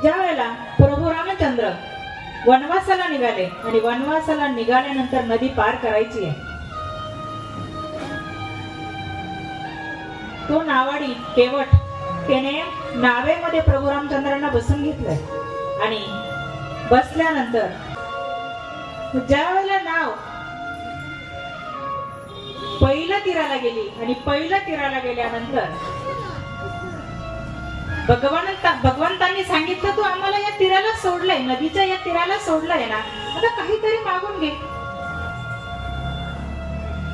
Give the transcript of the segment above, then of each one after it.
ज्या वेळेला प्रभू रामचंद्र वनवासाला निघाले आणि वनवासाला निघाल्यानंतर नदी पार करायची आहे, तो नावाडी केवट त्याने नावेमध्ये प्रभू रामचंद्रांना बसून घेतलंय आणि बसल्यानंतर ज्या वेळेला नाव पहिल्या तीराला गेली आणि पहिल्या तीराला गेल्यानंतर भगवंतांनी सांगितलं तू आम्हाला या तीराला सोडलंय, नदीच्या या तीराला सोडलंय ना, आता काहीतरी मागून घे.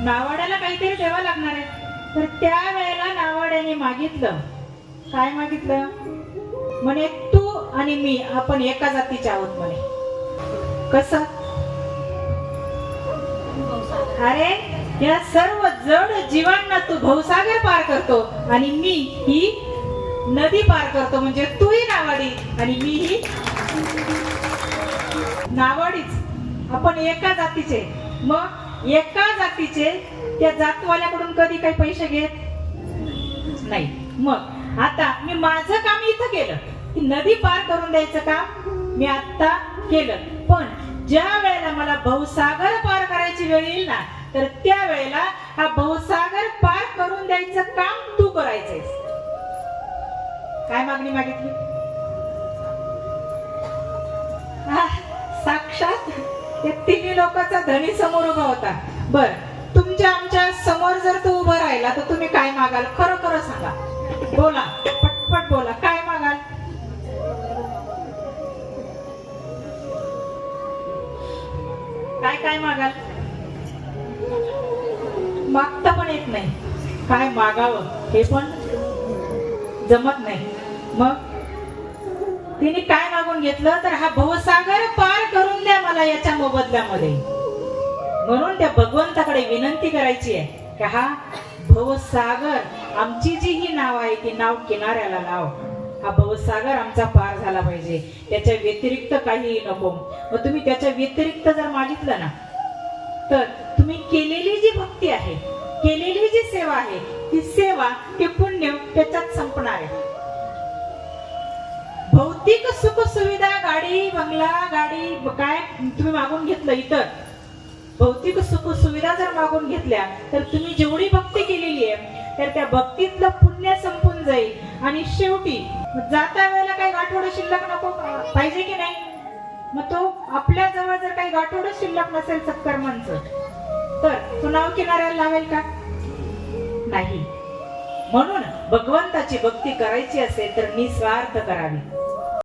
नावाड्याला काहीतरी द्यावं लागणार आहे. तर त्या वेळेला नावाड्याने मागितलं, काय मागितलं? म्हणे तू आणि मी आपण एका जातीचे आहोत म्हणे. कसं? अरे या सर्व जड जीवांना तू भवसागर पार करतो आणि मी ही नदी पार करतो, म्हणजे तू ही नावाडी आणि मी ही नावाडीच. आपण एका जातीचे. मग एका जातीचे त्या जातवाल्याकडून कधी काही पैसे घेत नाही. मग आता मी माझं काम इथं केलं, की नदी पार करून द्यायचं काम मी आता केलं. पण ज्या वेळेला मला भवसागर पार करायची वेळ येईल ना, तर त्या वेळेला हा भवसागर पार करून द्यायचं काम तू करायचंय. काय मागणी मागितली? साक्षात त्या तिन्ही लोकांचा धनी समोर उभा होता. बर, तुमच्या आमच्या समोर जर तू उभं राहिला तर तुम्ही काय मागाल? खरं खरं सांगा, बोला, पटपट बोला, काय मागाल? काय काय मागाल? मागता पण येत नाही, काय मागावं हे पण जमत नाही. मग तिने काय मागून घेतलं? तर हा भवसागर पार करून द्या मला याच्या मोबदल्यामध्ये. म्हणून त्या भगवंताकडे विनंती करायची आहे की हा भवसागर, आमची जी ही नाव आहे ती नाव किनाऱ्याला लाव. हा भवसागर आमचा पार झाला पाहिजे, त्याच्या व्यतिरिक्त काहीही नको. मग तुम्ही त्याच्या व्यतिरिक्त जर मागितलं ना, तर तुम्ही केलेली जी भक्ती आहे, केलेली जी सेवा आहे, ती सेवा, ते पुण्य त्याच्यात संपणार आहे. भौतिक सुख सुविधा, गाडी बंगला, गाडी काय तुम्ही मागून घेतलं, इतर भौतिक सुख सुविधा जर मागून घेतल्या तर तुम्ही जेवढी भक्ती केलेली आहे तर त्या भक्तीतलं पुण्य संपून जाईल आणि शेवटी जाता वेळेला काही गाठोडं शिल्लक नको पाहिजे की नाही? मग तो आपल्या जवळ जर काही गाठोडं शिल्लक नसेल सत्कर्मांचं, तर तो नाव किनाऱ्याला लावेल का? नाही. म्हणून भगवंताची भक्ती करायची असेल तर निस्वार्थ करावी.